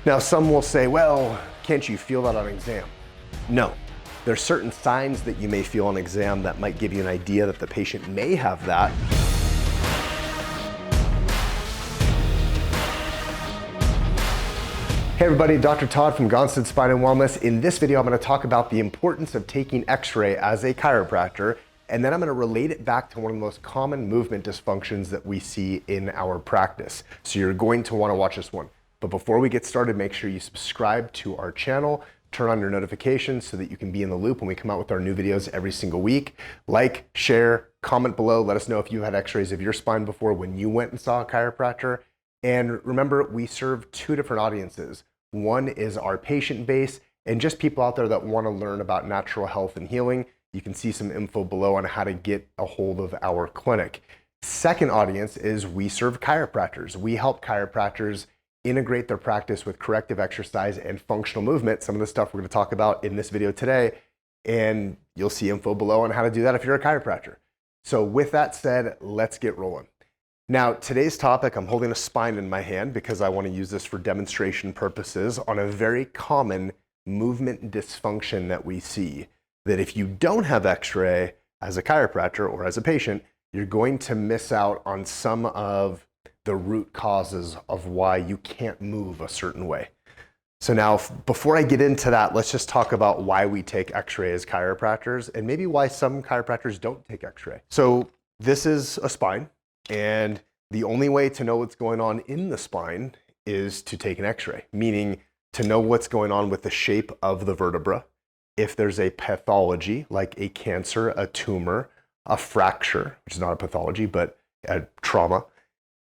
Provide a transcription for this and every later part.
Now, some will say, well, can't you feel that on exam? No. There's certain signs that you may feel on exam that might give you an idea that the patient may have that. Hey everybody, Dr. Todd from Gonstead Spinal Wellness. In this video, I'm going to talk about the importance of taking X-ray as a chiropractor, and then I'm going to relate it back to one of the most common movement dysfunctions that we see in our practice. So you're going to want to watch this one. But before we get started, make sure you subscribe to our channel, turn on your notifications so that you can be in the loop when we come out with our new videos every single week. Like, share, comment below, let us know if you had X-rays of your spine before when you went and saw a chiropractor. And remember, we serve two different audiences. One is our patient base and just people out there that want to learn about natural health and healing. You can see some info below on how to get a hold of our clinic. Second audience is we serve chiropractors. We help chiropractors integrate their practice with corrective exercise and functional movement, some of the stuff we're going to talk about in this video today. And you'll see info below on how to do that if you're a chiropractor. So with that said, let's get rolling. Now, today's topic, I'm holding a spine in my hand because I want to use this for demonstration purposes on a very common movement dysfunction that we see, that if you don't have X-ray as a chiropractor or as a patient, you're going to miss out on some of the root causes of why you can't move a certain way. So now, before I get into that, let's just talk about why we take X-ray as chiropractors and maybe why some chiropractors don't take X-ray. So this is a spine. And the only way to know what's going on in the spine is to take an X-ray, meaning to know what's going on with the shape of the vertebra. If there's a pathology like a cancer, a tumor, a fracture, which is not a pathology, but a trauma,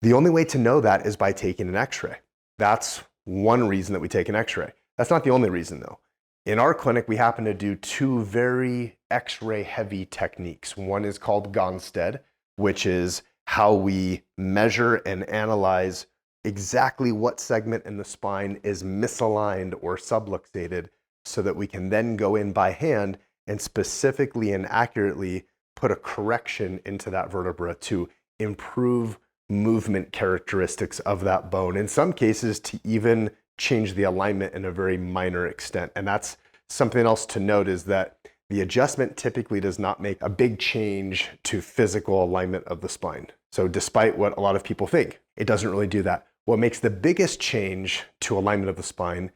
the only way to know that is by taking an X-ray. That's one reason that we take an X-ray. That's not the only reason though. In our clinic, we happen to do two very X-ray heavy techniques. One is called Gonstead, which is how we measure and analyze exactly what segment in the spine is misaligned or subluxated so that we can then go in by hand and specifically and accurately put a correction into that vertebra to improve movement characteristics of that bone. In some cases, to even change the alignment in a very minor extent. And that's something else to note, is that the adjustment typically does not make a big change to physical alignment of the spine. So despite what a lot of people think, it doesn't really do that. What makes the biggest change to alignment of the spine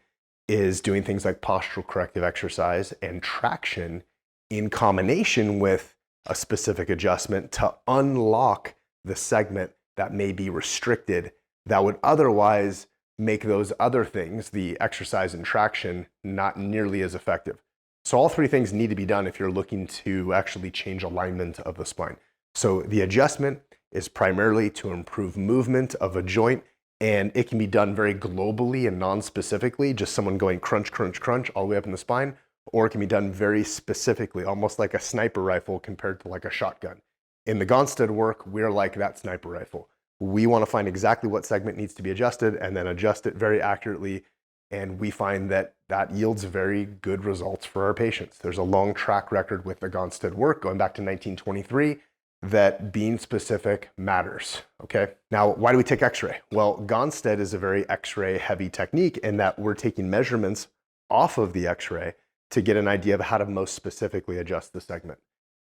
is doing things like postural corrective exercise and traction in combination with a specific adjustment to unlock the segment that may be restricted that would otherwise make those other things, the exercise and traction, not nearly as effective. So all three things need to be done if you're looking to actually change alignment of the spine. So the adjustment is primarily to improve movement of a joint, and it can be done very globally and non-specifically, just someone going crunch, crunch, crunch all the way up in the spine, or it can be done very specifically, almost like a sniper rifle compared to like a shotgun. In the Gonstead work, we're like that sniper rifle. We want to find exactly what segment needs to be adjusted and then adjust it very accurately. And we find that that yields very good results for our patients. There's a long track record with the Gonstead work going back to 1923 that being specific matters, okay? Now, why do we take X-ray? Well, Gonstead is a very X-ray heavy technique in that we're taking measurements off of the X-ray to get an idea of how to most specifically adjust the segment.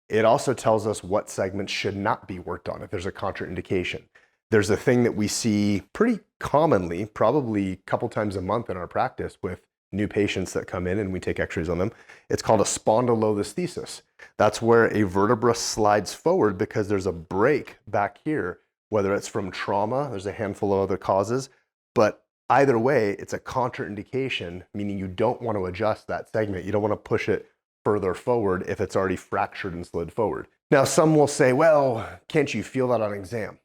It also tells us what segments should not be worked on if there's a contraindication. There's a thing that we see pretty commonly, probably a couple times a month in our practice with new patients that come in and we take X-rays on them. It's called a spondylolisthesis. That's where a vertebra slides forward because there's a break back here, whether it's from trauma, there's a handful of other causes, but either way, it's a contraindication, meaning you don't want to adjust that segment. You don't want to push it further forward if it's already fractured and slid forward. Now, some will say, well, can't you feel that on exam?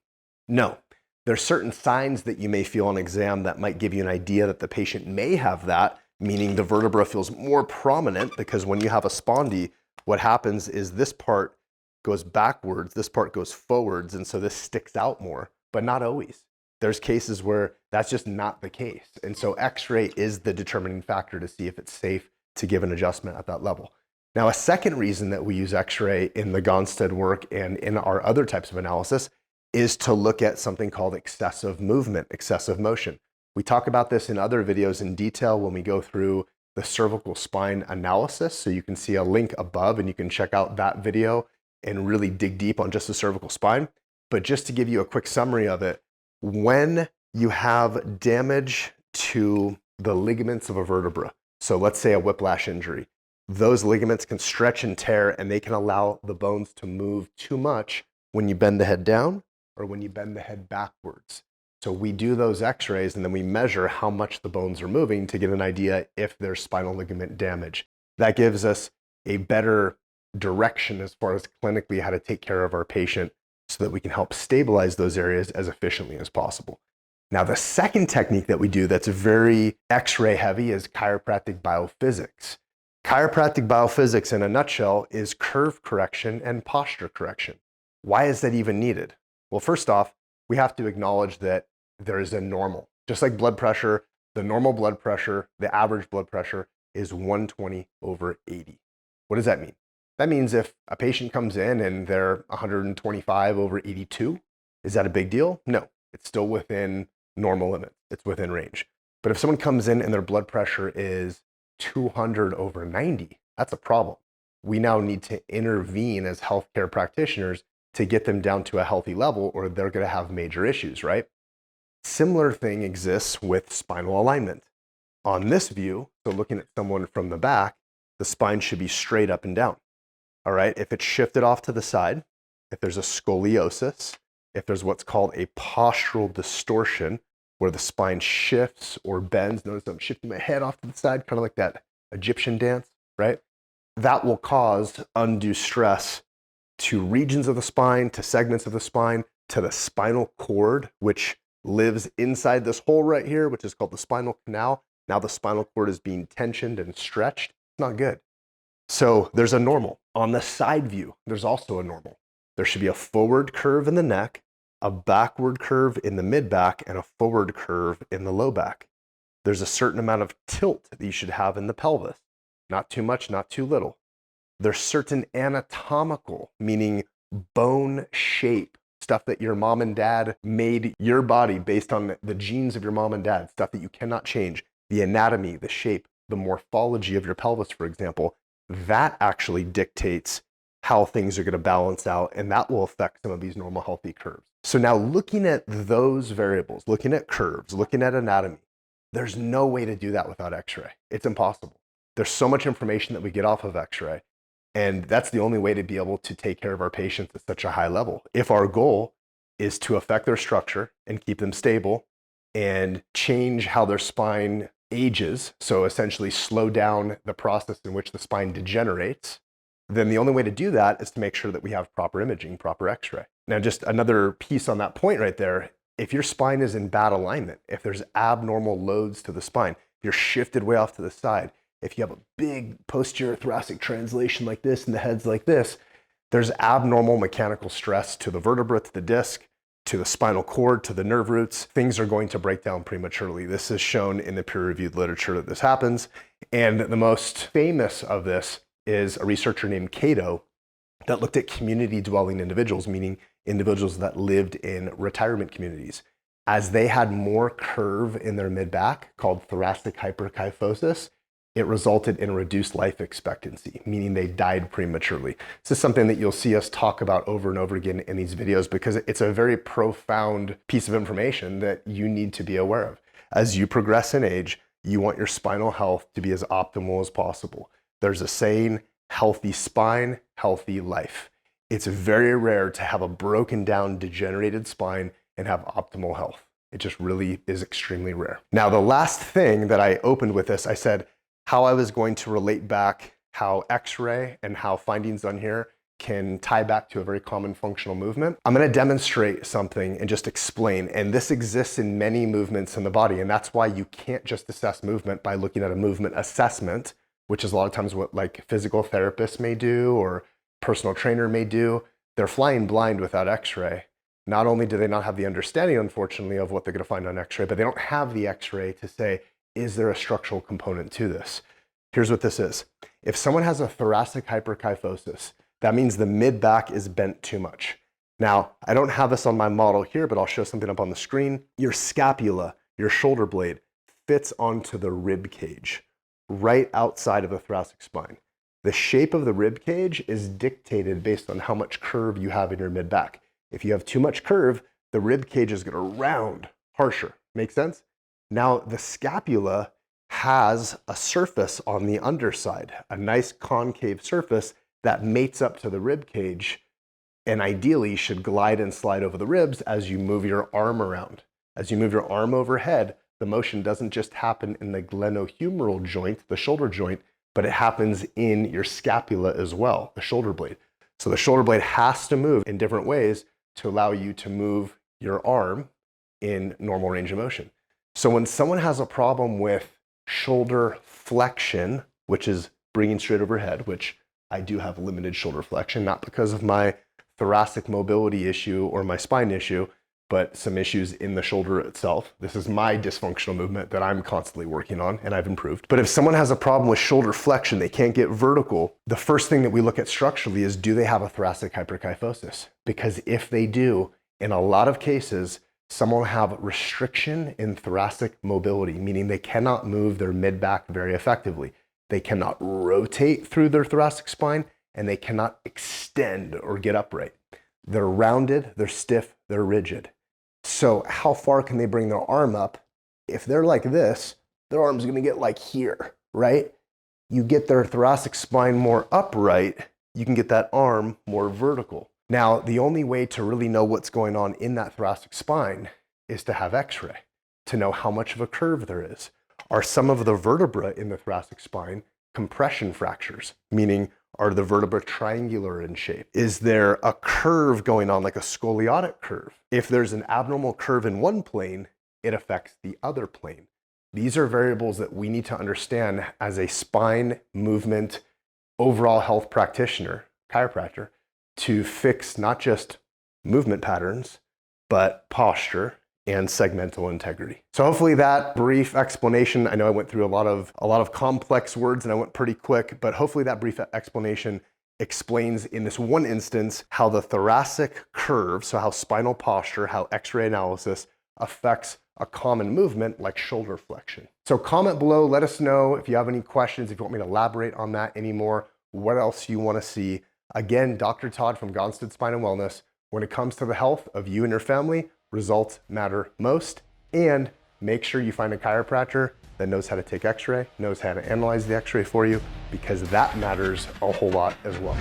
No. There's certain signs that you may feel on exam that might give you an idea that the patient may have that, meaning the vertebra feels more prominent, because when you have a spondy, what happens is this part goes backwards, this part goes forwards, and so this sticks out more, but not always. There's cases where that's just not the case. And so X-ray is the determining factor to see if it's safe to give an adjustment at that level. Now, a second reason that we use X-ray in the Gonstead work and in our other types of analysis is to look at something called excessive movement, excessive motion. We talk about this in other videos in detail when we go through the cervical spine analysis. So you can see a link above and you can check out that video and really dig deep on just the cervical spine. But just to give you a quick summary of it, when you have damage to the ligaments of a vertebra, so let's say a whiplash injury, those ligaments can stretch and tear and they can allow the bones to move too much when you bend the head down or when you bend the head backwards. So we do those x-rays and then we measure how much the bones are moving to get an idea if there's spinal ligament damage. That gives us a better direction as far as clinically how to take care of our patient so that we can help stabilize those areas as efficiently as possible. Now, the second technique that we do that's very x-ray heavy is chiropractic biophysics. Chiropractic biophysics in a nutshell is curve correction and posture correction. Why is that even needed? Well, first off, we have to acknowledge that there is a normal. Just like blood pressure, the normal blood pressure, the average blood pressure is 120/80. What does that mean? That means if a patient comes in and they're 125/82, is that a big deal? No, it's still within normal limits. It's within range. But if someone comes in and their blood pressure is 200/90, that's a problem. We now need to intervene as healthcare practitioners to get them down to a healthy level or they're going to have major issues, right? Similar thing exists with spinal alignment. On this view, so looking at someone from the back, the spine should be straight up and down. All right, if it's shifted off to the side, if there's a scoliosis, if there's what's called a postural distortion, where the spine shifts or bends, notice I'm shifting my head off to the side, kind of like that Egyptian dance, right? That will cause undue stress to regions of the spine, to segments of the spine, to the spinal cord, which lives inside this hole right here, which is called the spinal canal. Now the spinal cord is being tensioned and stretched. It's not good. So there's a normal. On the side view, there's also a normal. There should be a forward curve in the neck, a backward curve in the mid-back, and a forward curve in the low back. There's a certain amount of tilt that you should have in the pelvis. Not too much, not too little. There's certain anatomical, meaning bone shape, stuff that your mom and dad made your body based on the genes of your mom and dad, stuff that you cannot change. The anatomy, the shape, the morphology of your pelvis, for example, that actually dictates how things are going to balance out, and that will affect some of these normal healthy curves. So now looking at those variables, looking at curves, looking at anatomy, there's no way to do that without x-ray. It's impossible. There's so much information that we get off of x-ray, and that's the only way to be able to take care of our patients at such a high level. If our goal is to affect their structure and keep them stable and change how their spine ages, so essentially slow down the process in which the spine degenerates, then the only way to do that is to make sure that we have proper imaging, proper x-ray. Now, just another piece on that point right there, if your spine is in bad alignment, if there's abnormal loads to the spine, if you're shifted way off to the side, if you have a big posterior thoracic translation like this and the head's like this, there's abnormal mechanical stress to the vertebra, to the disc, to the spinal cord, to the nerve roots. Things are going to break down prematurely. This is shown in the peer-reviewed literature that this happens. And the most famous of this is a researcher named Cato that looked at community dwelling individuals, meaning individuals that lived in retirement communities. As they had more curve in their mid-back, called thoracic hyperkyphosis, it resulted in a reduced life expectancy, meaning they died prematurely. This is something that you'll see us talk about over and over again in these videos because it's a very profound piece of information that you need to be aware of. As you progress in age, you want your spinal health to be as optimal as possible. There's a saying, healthy spine, healthy life. It's very rare to have a broken down, degenerated spine and have optimal health. It just really is extremely rare. Now, the last thing that I opened with this, I said how I was going to relate back how x-ray and how findings on here can tie back to a very common functional movement. I'm going to demonstrate something and just explain, and this exists in many movements in the body, and that's why you can't just assess movement by looking at a movement assessment, which is a lot of times what like physical therapists may do or personal trainer may do. They're flying blind without x-ray. Not only do they not have the understanding, unfortunately, of what they're going to find on x-ray, but they don't have the x-ray to say, is there a structural component to this? Here's what this is. If someone has a thoracic hyperkyphosis, that means the mid-back is bent too much. Now, I don't have this on my model here, but I'll show something up on the screen. Your scapula, your shoulder blade fits onto the rib cage, right outside of the thoracic spine. The shape of the rib cage is dictated based on how much curve you have in your mid-back. If you have too much curve, the rib cage is gonna round harsher. Make sense? Now, the scapula has a surface on the underside, a nice concave surface that mates up to the rib cage and ideally should glide and slide over the ribs as you move your arm around. As you move your arm overhead, the motion doesn't just happen in the glenohumeral joint, the shoulder joint, but it happens in your scapula as well, the shoulder blade. So the shoulder blade has to move in different ways to allow you to move your arm in normal range of motion. So when someone has a problem with shoulder flexion, which is bringing straight overhead, which I do have limited shoulder flexion, not because of my thoracic mobility issue or my spine issue, but some issues in the shoulder itself. This is my dysfunctional movement that I'm constantly working on and I've improved. But if someone has a problem with shoulder flexion, they can't get vertical, the first thing that we look at structurally is, do they have a thoracic hyperkyphosis? Because if they do, in a lot of cases, someone will have restriction in thoracic mobility, meaning they cannot move their mid-back very effectively. They cannot rotate through their thoracic spine, and they cannot extend or get upright. They're rounded, they're stiff, they're rigid. So how far can they bring their arm up? If they're like this, their arm's gonna get like here, right? You get their thoracic spine more upright, you can get that arm more vertical. Now, the only way to really know what's going on in that thoracic spine is to have X-ray, to know how much of a curve there is. Are some of the vertebrae in the thoracic spine compression fractures, meaning are the vertebrae triangular in shape? Is there a curve going on, like a scoliotic curve? If there's an abnormal curve in one plane, it affects the other plane. These are variables that we need to understand as a spine movement, overall health practitioner, chiropractor, to fix not just movement patterns, but posture and segmental integrity. So hopefully that brief explanation, I know I went through a lot of complex words and I went pretty quick, but hopefully that brief explanation explains in this one instance how the thoracic curve, so how spinal posture, how X-ray analysis affects a common movement like shoulder flexion. So comment below, let us know if you have any questions, if you want me to elaborate on that anymore, what else you want to see. Again, Dr. Todd from Gonstead Spine and Wellness. When it comes to the health of you and your family, results matter most, and make sure you find a chiropractor that knows how to take X-ray, knows how to analyze the X-ray for you, because that matters a whole lot as well.